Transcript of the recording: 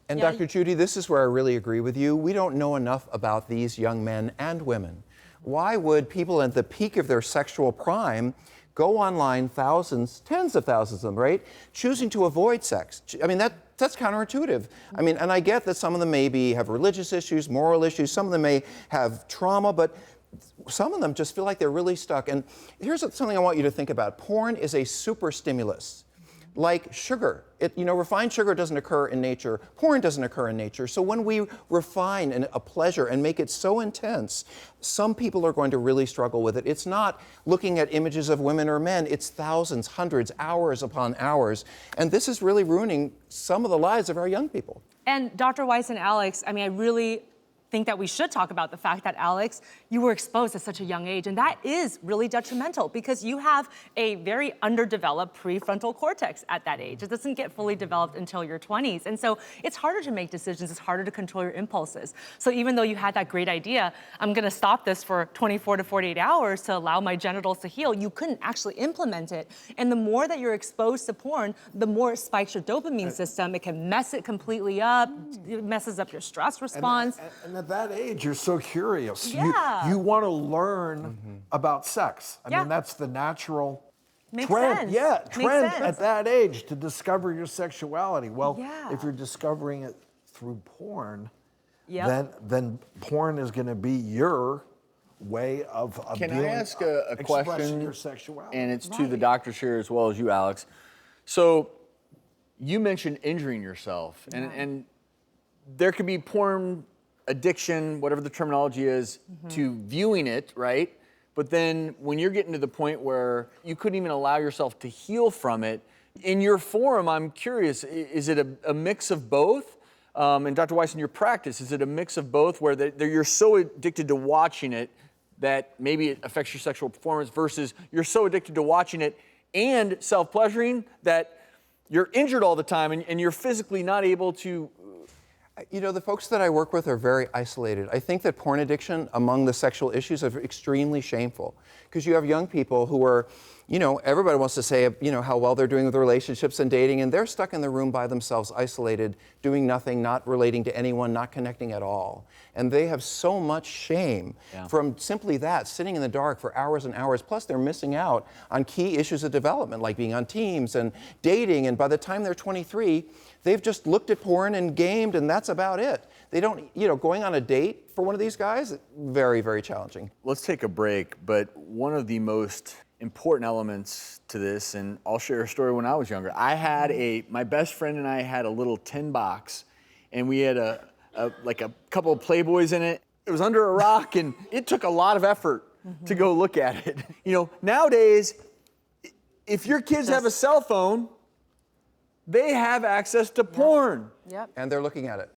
And Yeah. Dr. Judy, this is where I really agree with you. We don't know enough about these young men and women. Why would people at the peak of their sexual prime go online, thousands, tens of thousands of them, right, choosing to avoid sex? I mean, that's counterintuitive. I mean, and I get that some of them maybe have religious issues, moral issues, some of them may have trauma, but some of them just feel like they're really stuck. And here's something I want you to think about. Porn is a super stimulus. Like sugar. Refined sugar doesn't occur in nature. Porn doesn't occur in nature. So when we refine a pleasure and make it so intense, some people are going to really struggle with it. It's not looking at images of women or men. It's thousands, hundreds, hours upon hours. And this is really ruining some of the lives of our young people. And Dr. Weiss and Alex, I mean, I really think that we should talk about the fact that, Alex, you were exposed at such a young age, and that is really detrimental because you have a very underdeveloped prefrontal cortex at that age. It doesn't get fully developed until your 20s. And so it's harder to make decisions, it's harder to control your impulses. So even though you had that great idea, I'm gonna stop this for 24 to 48 hours to allow my genitals to heal, you couldn't actually implement it. And the more that you're exposed to porn, the more it spikes your dopamine system. It can mess it completely up, it messes up your stress response. And at that age, you're so curious. Yeah. You want to learn about sex. I mean, that's the natural Makes trend. sense. Yeah, Makes trend sense. at that age to discover your sexuality. Well, Yeah. if you're discovering it through porn, Yep. then porn is going to be your way of Can being, I ask a expressing question? your sexuality. And it's to the doctors here as well as you, Alex. So you mentioned injuring yourself, and there could be porn addiction, whatever the terminology is, to viewing it, right? But then when you're getting to the point where you couldn't even allow yourself to heal from it, in your forum, I'm curious, is it a mix of both? And Dr. Weiss, in your practice, is it a mix of both where you're so addicted to watching it that maybe it affects your sexual performance versus you're so addicted to watching it and self-pleasuring that you're injured all the time and you're physically not able to. The folks that I work with are very isolated. I think that porn addiction among the sexual issues are extremely shameful because you have young people who are, everybody wants to say, how well they're doing with relationships and dating, and they're stuck in the room by themselves, isolated, doing nothing, not relating to anyone, not connecting at all. And they have so much shame from simply that, sitting in the dark for hours and hours. Plus, they're missing out on key issues of development, like being on teams and dating. And by the time they're 23, they've just looked at porn and gamed, and that's about it. They don't, going on a date for one of these guys, very, very challenging. Let's take a break, but one of the most important elements to this, and I'll share a story when I was younger. My best friend and I had a little tin box, and we had a couple of Playboys in it. It was under a rock, and it took a lot of effort to go look at it. Nowadays, if your kids have a cell phone, they have access to porn. Yep. And they're looking at it.